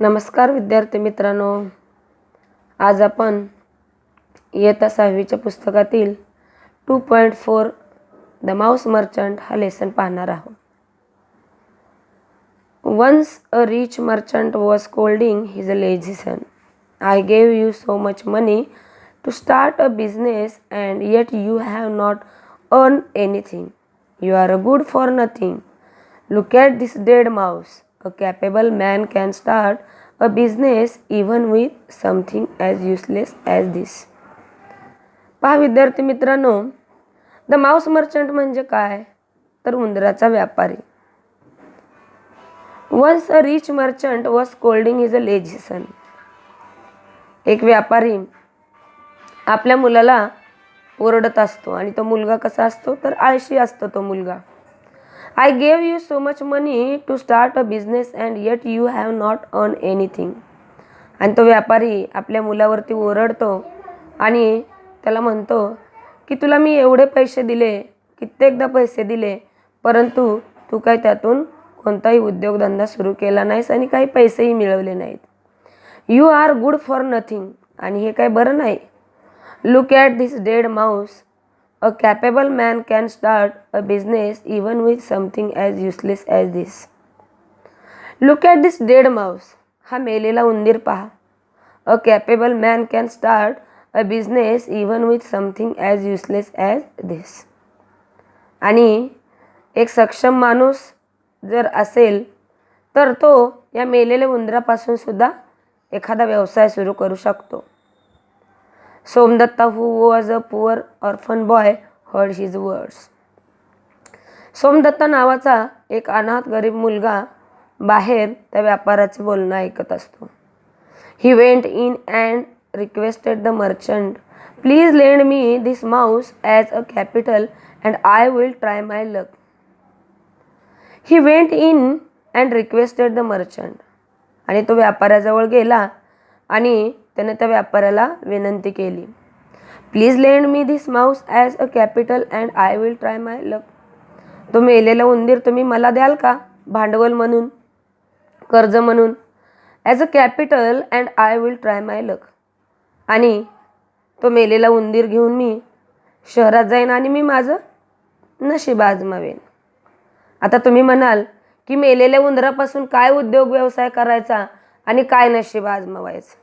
नमस्कार विद्यार्थी मित्रांनो, आज आपण इयत्ता 6वीच्या पुस्तकातील 2.4 द माउस मर्चंट हा लेसन पाहणार आहोत. Once a rich merchant was scolding his lazy son. I gave you so much money to start a business and yet you have not earned anything. You are good for nothing. Look at this dead mouse. A capable man can start a business even with something as useless as this. पहा विद्यार्थी मित्रांनो, the mouse merchant म्हणजे काय तर उंदराचा व्यापारी. Once a rich merchant was scolding his lazy son. एक व्यापारी आपल्या मुलाला ओरडत असतो आणि तो मुलगा कसा असतो तर आळशी असतो तो मुलगा. I gave you so much money to start a business and yet you have not earned anything. आणि तो व्यापारी आपल्या मुलावरती ओरडतो आणि त्याला म्हणतो की तुला मी एवढे पैसे दिले, कित्येकदा पैसे दिले, परंतु तू काय त्यातून कोणताही उद्योगधंदा सुरू केला नाहीस आणि काही पैसेही मिळवले नाहीत. You are good for nothing. आणि हे काय बरं नाही. Look at this dead mouse. A capable man can start a business even with something as useless as this. Look at this dead mouse. हा मेलेला उंदीर पहा. A capable man can start a business even with something as useless as this. आणि एक सक्षम माणूस जर असेल तर तो या मेलेल्या उंदरापासून सुद्धा एखादा व्यवसाय सुरू करू शकतो. Somdatta who was a poor orphan boy heard his words. Somdatta नावाचा एक अनाथ गरीब मुलगा बाहेर त्या व्यापाराचे बोलणं ऐकत असतो. He went in and requested the merchant, please lend me this mouse as a capital and I will try my luck. He went in and requested the merchant. आणि तो व्यापाऱ्याजवळ गेला आणि त्याने त्या व्यापाऱ्याला विनंती केली, please lend me this mouse as a capital and I will try my luck. तो मेलेला उंदीर तुम्ही मला द्याल का भांडवल म्हणून, कर्ज म्हणून. As a capital and I will try my luck. आणि तो मेलेला उंदीर घेऊन मी शहरात जाईन आणि मी माझं नशीब आजमावेन. आता तुम्ही म्हणाल की मेलेल्या उंदरापासून काय उद्योग व्यवसाय करायचा आणि काय नशीब आजमावायचं.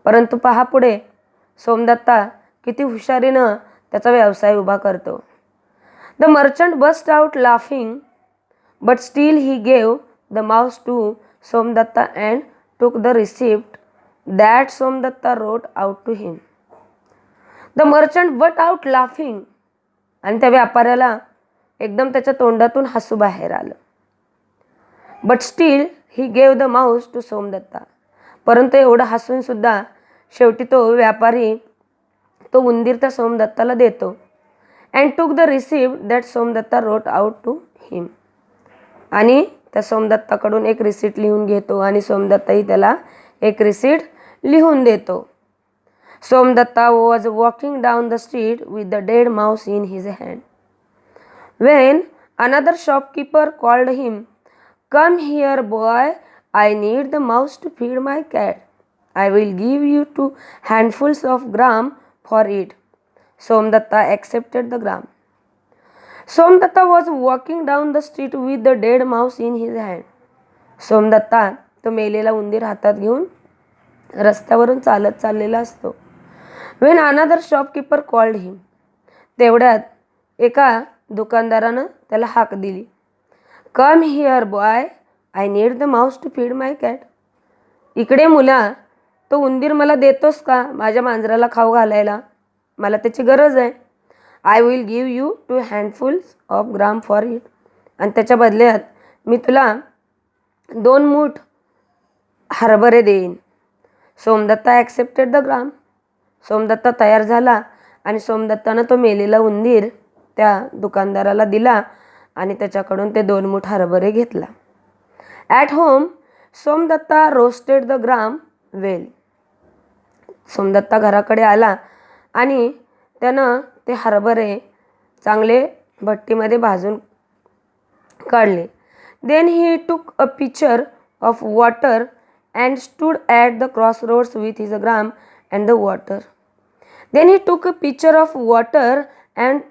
परंतु पहा पुढे सोमदत्ता किती हुशारीनं त्याचा व्यवसाय उभा करतो. The merchant burst out laughing but still he gave the mouse to Somdatta and took the receipt that Somdatta wrote out to him. The merchant burst out laughing. आणि त्या व्यापाऱ्याला एकदम त्याच्या तोंडातून हसू बाहेर आलं. But still he gave the mouse to Somdatta. परंतु एवढं हसून सुद्धा शेवटी तो व्यापारी तो उंदीर त्या सोमदत्ताला देतो. And took the receipt that Somdatta wrote out to him. आणि त्या सोमदत्ताकडून एक रिसिप्ट लिहून घेतो आणि सोमदत्ताही त्याला एक रिसिप्ट लिहून देतो. Somdatta was walking down the street with the dead mouse in his hand. When another shopkeeper called him, come here boy, I need the mouse to feed my cat. I will give you 2 handfuls of gram for it. Somdatta accepted the gram. Somdatta was walking down the street with the dead mouse in his hand. Somdatta तो मेलेला उंदीर हातात घेऊन रस्त्यावरून चालत चाललेला असतो. When another shopkeeper called him. तेवढ्यात एका दुकानदारानं त्याला हाक दिली. Come here boy, I need the mouse to feed my cat. इकडे मुला, तो उंदीर मला देतोस का माझ्या मांजराला खाऊ घालायला, मला त्याची गरज आहे. I will give you 2 handfuls of gram for it. आणि त्याच्या बदल्यात मी तुला 2 मूठ हरभरे देईन. Somadatta accepted the gram. सोमदत्ता तयार झाला आणि सोमदत्तानं तो मेलेला उंदीर त्या दुकानदाराला दिला आणि त्याच्याकडून ते 2 मूठ हरभरे घेतला. At home Somadatta roasted the gram well. Somadatta घराकडे आला आणि त्यानं ते हरभरे चांगले भट्टीमध्ये भाजून काढले. Then he took a pitcher of water and stood at the crossroads with his gram and the water. Then he took a pitcher of water and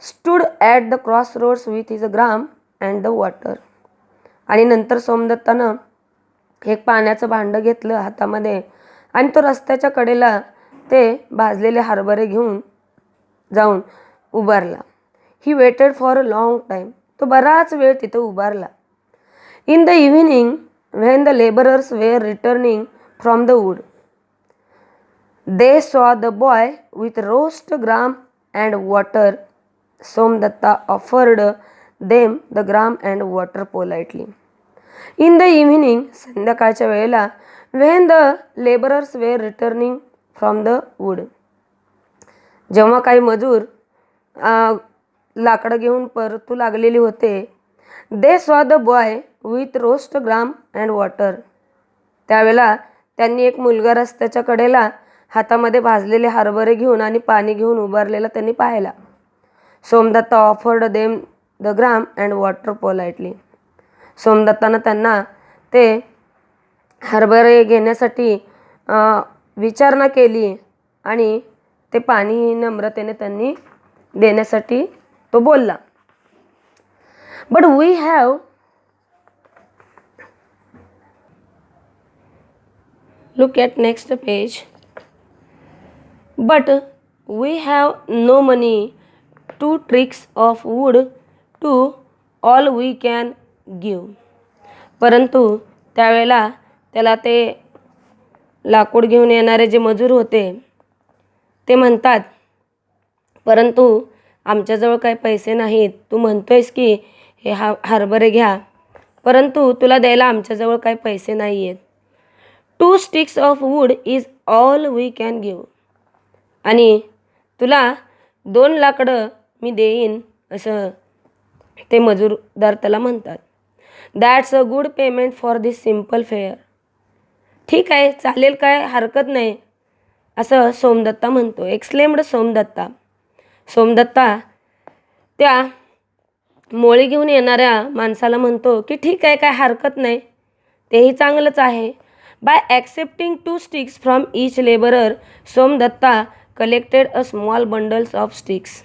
stood at the crossroads with his gram and the water. आणि नंतर सोमदत्तानं एक पाण्याचं भांडं घेतलं हातामध्ये आणि तो रस्त्याच्या कडेला ते भाजलेले हरभरे घेऊन जाऊन उभारला. He waited for a long time. तो बराच वेळ तिथं उभारला. In the evening when the labourers were returning from the wood they saw the boy with roast gram and water. Somdatta offered them the gram and water politely. In the evening संध्याकाळच्या वेळेला when the labourers were returning from the wood जेव्हा काही मजूर लाकडं घेऊन परतू लागलेली होते. दे saw the boy with roast gram and water. त्यावेळेला त्यांनी एक मुलगा रस्त्याच्या कडेला हातामध्ये भाजलेले हरभरे घेऊन आणि पाणी घेऊन उभारलेला त्यांनी पाहिला. Somadatta offered them the gram and water politely. सोमदत्तानं त्यांना ते हरभरे घेण्यासाठी विचारणा केली आणि ते पाणी नम्रतेने त्यांनी देण्यासाठी तो बोलला. But we have look at next page. But we have no money two sticks of wood to all we can give. परंतु त्यावेळेला त्याला ते लाकूड घेऊन येणारे जे मजूर होते ते म्हणतात, परंतु आमच्याजवळ काही पैसे नाहीत. तू म्हणतोयस की हे हरभरे घ्या, परंतु तुला द्यायला आमच्याजवळ काही पैसे नाही आहेत. 2 sticks of wood is all we can give. आणि तुला 2 लाकडं मी देईन असं ते मजूरदार त्याला म्हणतात. That's a good payment for this simple fair. ठीक आहे, चालेल, काय हरकत नाही असं सोमदत्ता म्हणतो. एक्सक्लेम्ड सोमदत्ता. सोमदत्ता त्या मोळी घेऊन येणाऱ्या माणसाला म्हणतो की ठीक आहे, काय हरकत नाही, तेही चांगलंच आहे. By accepting 2 sticks from each labourer Somdatta collected a small bundles of sticks.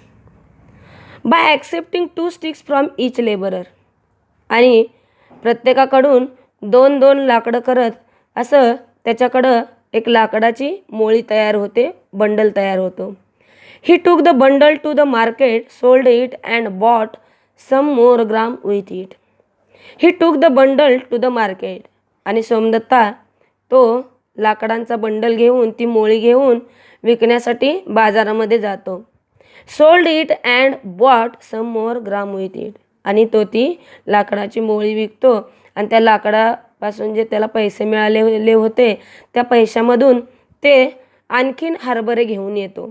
By accepting 2 sticks from each labourer. आणि प्रत्येकाकडून 2-2 लाकडं करत असं त्याच्याकडं एक लाकडाची मोळी तयार होते, बंडल तयार होतो. He took the bundle to the market, sold it and bought some more gram with it. He took the bundle to the market. आणि सोमदत्ता तो लाकडांचा बंडल घेऊन, ती मोळी घेऊन विकण्यासाठी बाजारामध्ये जातो. Sold it and bought some more gram with it. आणि तो ती लाकडाची मोळी विकतो आणि त्या लाकडापासून जे त्याला पैसे मिळालेले होते त्या पैशामधून ते आणखीन हरभरे घेऊन येतो.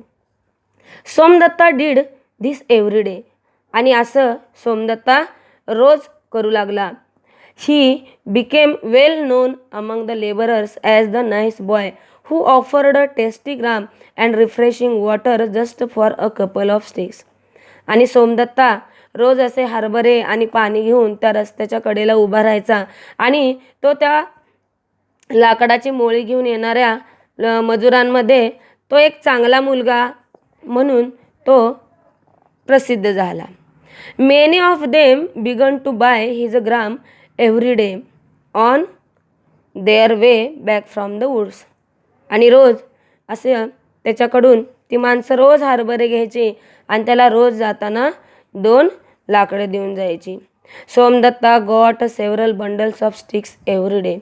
Somdatta did this every day. आणि असं सोमदत्ता रोज करू लागला. He became well known among the labourers as the nice boy who offered a tasty gram and refreshing water just for a couple of sticks. आणि सोमदत्ता रोज असे हरभरे आणि पाणी घेऊन त्या रस्त्याच्या कडेला उभा राहायचा आणि तो त्या लाकडाची मोळी घेऊन येणाऱ्या मजुरांमध्ये तो एक चांगला मुलगा म्हणून तो प्रसिद्ध झाला. Many of them began to buy his gram every day on their way back from the woods. आणि रोज असे त्याच्याकडून ती माणसं रोज हरभरे घ्यायची आणि त्याला रोज जाताना 2 लाकडे देऊन जायची. Somdatta got several bundles of sticks every day.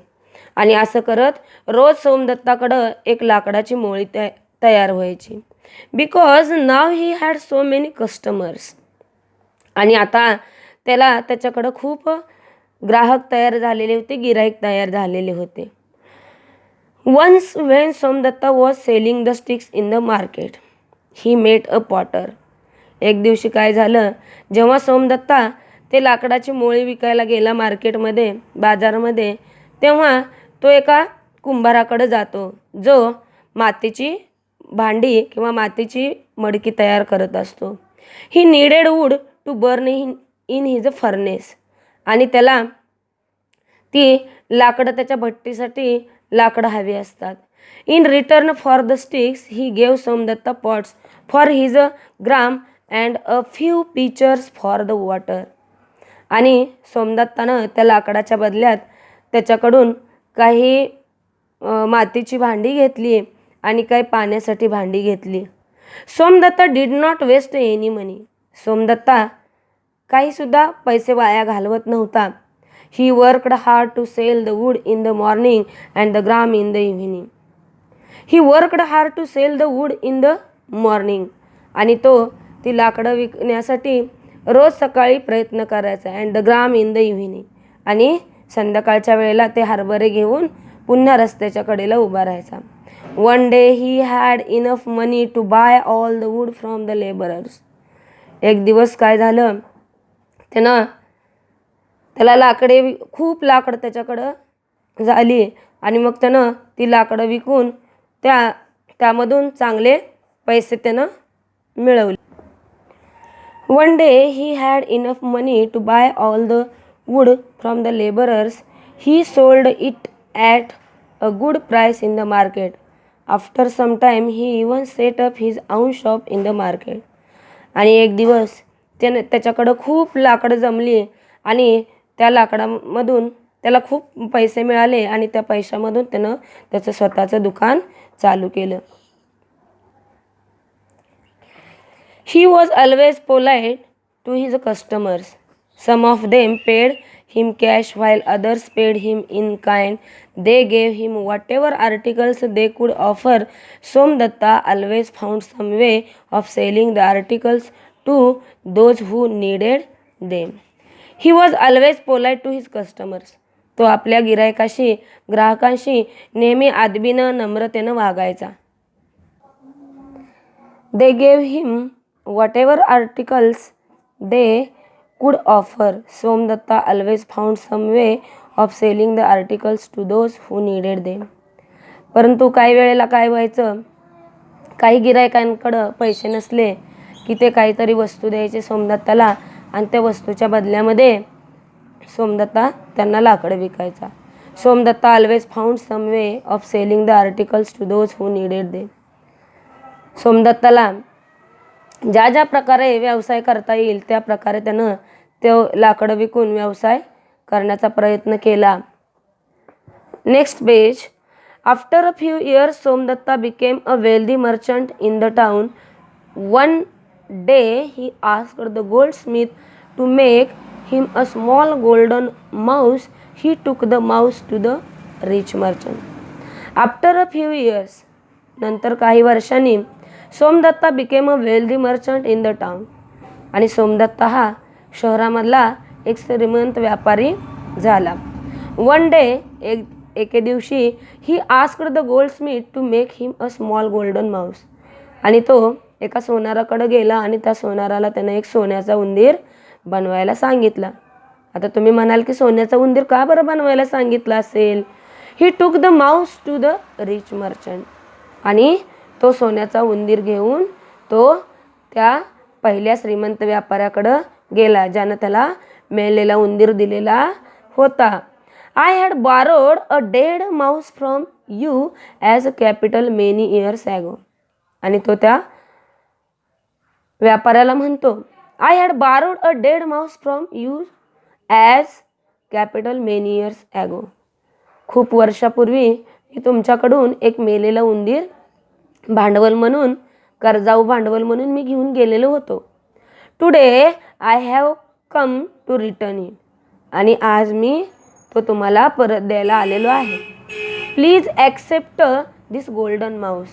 आणि असं करत रोज सोमदत्ताकडं एक लाकडाची मोळी तयार व्हायची. Because now he had so many customers. आणि आता त्याच्याकडं खूप ग्राहक तयार झालेले होते, गिराईक तयार झालेले होते. Once when Somdatta was selling the sticks in the market he met a potter. एक दिवशी काय झालं, जेव्हा सोमदत्ता ते लाकडाची मोळी विकायला गेला मार्केटमध्ये, बाजारामध्ये, तेव्हा तो एका कुंभाराकडे जातो जो मातीची भांडी किंवा मातीची मडकी तयार करत असतो. He needed wood to burn in his furnace. आणि त्याला ती लाकडं त्याच्या भट्टीसाठी लाकडं हवी असतात. In return for the sticks he gave Somdatta pots for his gram and a few pitchers for the water. आणि सोमदत्तानं त्या लाकडाच्या बदल्यात त्याच्याकडून काही मातीची भांडी घेतली आणि काही पाण्यासाठी भांडी घेतली. Somadatta did not waste any money. Somadatta काहीसुद्धा पैसे वाया घालवत नव्हता. He worked hard to sell the wood in the morning and the gram in the evening. He worked hard to sell the wood in the morning. आणि तो ती लाकडं विकण्यासाठी रोज सकाळी प्रयत्न करायचा. And the gram in the evening. आणि संध्याकाळच्या वेळेला ते हरभरे घेऊन पुन्हा रस्त्याच्या कडेला उभा राहायचा. One day he had enough money to buy all the wood from the labourers. एक दिवस काय झालं, त्याला लाकडे खूप त्याच्याकडं झाली आणि मग त्यानं ती लाकडं विकून त्यामधून चांगले पैसे त्यानं मिळवले. One day he had enough money to buy all the wood from the labourers. He sold it at a good price in the market. After some time he even set up his own shop in the market. आणि एक दिवस त्याच्याकडं खूप लाकडं जमली आणि त्या लाकडामधून त्याला खूप पैसे मिळाले आणि त्या पैशामधून त्यानं त्याचं स्वतःचं दुकान चालू केलं. He was always polite to his customers. Some of them paid him cash while others paid him in kind. They gave him whatever articles they could offer. Somadatta always found some way of selling the articles to those who needed them. He was always polite to his customers. तो आपल्या ग्राहकांशी नेहमी आदबीनं नम्रतेनं वागायचा. They gave him whatever articles they could offer. Somadatta always found some way of selling the articles to those who needed them. परंतु काही वेळेला काय व्हायचं, काही गिरायकांकडं पैसे नसले की ते काहीतरी वस्तू द्यायचे सोमदत्ताला आणि त्या वस्तूच्या बदल्यामध्ये सोमदत्ता त्यांना लाकडं विकायचा. Somadatta always found some way of selling the articles to those who needed them. सोमदत्ताला ज्या प्रकारे व्यवसाय करता येईल त्या प्रकारे त्यानं ते लाकडं विकून व्यवसाय करण्याचा प्रयत्न केला. Next page. After a few years Somdatta became a wealthy merchant in the town. One day he asked the goldsmith to make him a small golden mouse. He took the mouse to the rich merchant. After a few years, नंतर काही वर्षांनी Somdatta became a wealthy merchant in the town. आणि सोमदत्ता हा शहरामधला एक श्रीमंत व्यापारी झाला. One day, एके दिवशी he asked the goldsmith to make him a small golden mouse. आणि तो एका सोनाराकडे गेला आणि त्या सोनाराला त्यानं एक सोन्याचा उंदीर बनवायला सांगितला. आता तुम्ही म्हणाल की सोन्याचा उंदीर का बरं बनवायला सांगितलं असेल. He took the mouse to the rich merchant. आणि तो सोन्याचा उंदीर घेऊन तो त्या पहिल्या श्रीमंत व्यापाऱ्याकडं गेला ज्यानं त्याला मेलेला उंदीर दिलेला होता. I had borrowed a dead mouse from you as a capital many years ago. आणि तो त्या व्यापाऱ्याला म्हणतो, I had borrowed a dead mouse from you as capital many years ago. खूप वर्षापूर्वी मी तुमच्याकडून एक मेलेला उंदीर भांडवल म्हणून, कर्जाऊ भांडवल म्हणून मी घेऊन गेलेलो होतो. Today I have come to return it. आणि आज मी तो तुम्हाला परत द्यायला आलेलो आहे. Please accept this golden mouse.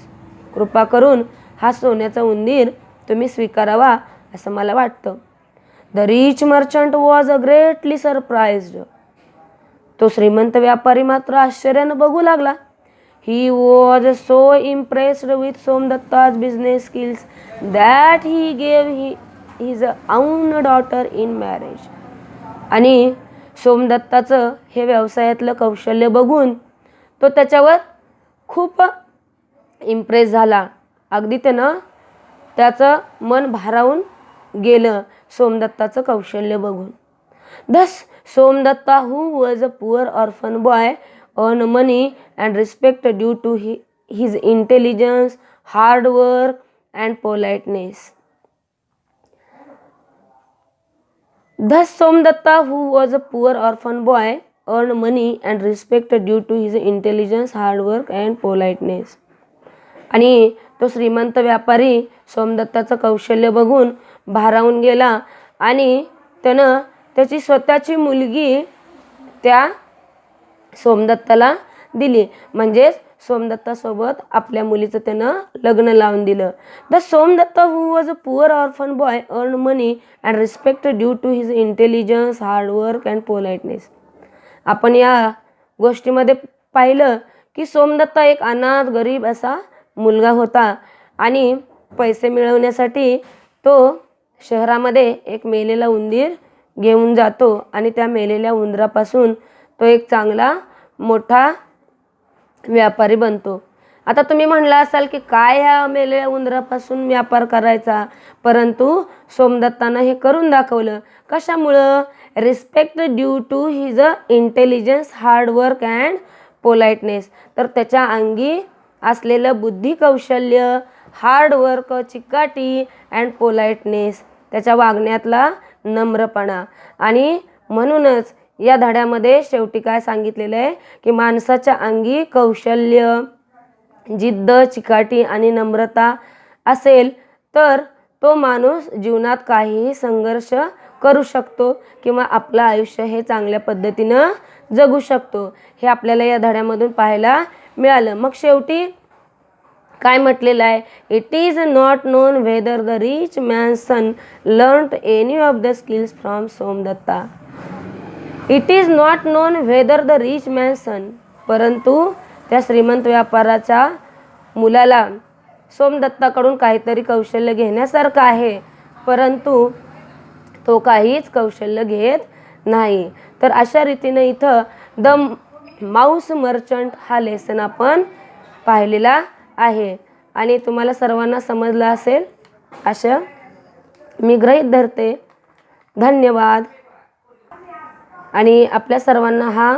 कृपा करून हा सोन्याचा उंदीर तुम्ही स्वीकारावा असं मला वाटतं. The rich merchant was a greatly surprised. तो श्रीमंत व्यापारी मात्र आश्चर्यानं बघू लागला. He was so impressed with Somadatta's business skills that he gave his own daughter in marriage. आणि सोमदत्ताचं हे व्यवसायातलं कौशल्य बघून तो त्याच्यावर खूप इम्प्रेस झाला. अगदी त्याचं मन भारावून गेलं सोमदत्ताचं कौशल्य बघून. Thus, Somdatta, who was a poor orphan boy, earn money and respect due to his intelligence, hard work and politeness. Thus Somdatta, who was a poor orphan boy, earned money and respect due to his intelligence, hard work and politeness. आणि तो श्रीमंत व्यापारी सोमदत्ताचं कौशल्य बघून भारावून गेला आणि त्यानं त्याची स्वतःची मुलगी त्या सोमदत्ताला दिली. म्हणजेच सोमदत्तासोबत आपल्या मुलीचं त्यानं लग्न लावून दिलं. The Somdatta who was a poor orphan boy earn money and respect due to his intelligence, hard work and politeness. आपण या गोष्टीमध्ये पाहिलं की सोमदत्ता एक अनाथ गरीब असा मुलगा होता आणि पैसे मिळवण्यासाठी तो शहरामध्ये एक मेलेला उंदीर घेऊन जातो आणि त्या मेलेल्या उंदरापासून तो एक चांगला मोठा व्यापारी बनतो. आता तुम्ही म्हणला असाल की काय ह्या मेलेल्या उंदरापासून व्यापार करायचा, परंतु सोमदत्तानं हे करून दाखवलं. कशामुळं? Respect due to his intelligence, hard work and politeness. तर त्याच्या अंगी असलेलं बुद्धी कौशल्य, हार्डवर्क, चिकाटी अँड पोलाइटनेस, त्याच्या वागण्यातला नम्रपणा. आणि म्हणूनच या धड्यामध्ये शेवटी काय सांगितलेलं आहे की माणसाच्या अंगी कौशल्य, जिद्द, चिकाटी आणि नम्रता असेल तर तो माणूस जीवनात काहीही संघर्ष करू शकतो किंवा आपलं आयुष्य हे चांगल्या पद्धतीनं जगू शकतो. हे आपल्याला या धड्यामधून पाहायला मिळालं. मग शेवटी काय म्हटलेलं आहे? It is not known whether the rich man's son learned any of the skills from Somadatta. It is not known whether the rich man's son. परंतु त्या श्रीमंत व्यापाराच्या मुलाला सोमदत्ताकडून काहीतरी कौशल्य घेण्यासारखं आहे, परंतु तो काहीच कौशल्य घेत नाही. तर अशा रीतीनं इथं द माऊस मर्चंट हा लेसन आपण पाहिलेला आहे आणि तुम्हाला सर्वांना समजलं असेल असं मी गृहीत धरते. धन्यवाद. आणि आपल्या सर्वांना हा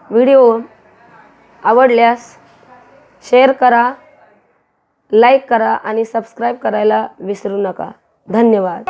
व्हिडिओ आवडल्यास शेअर करा, लाईक करा आणि सबस्क्राईब करायला विसरू नका. धन्यवाद.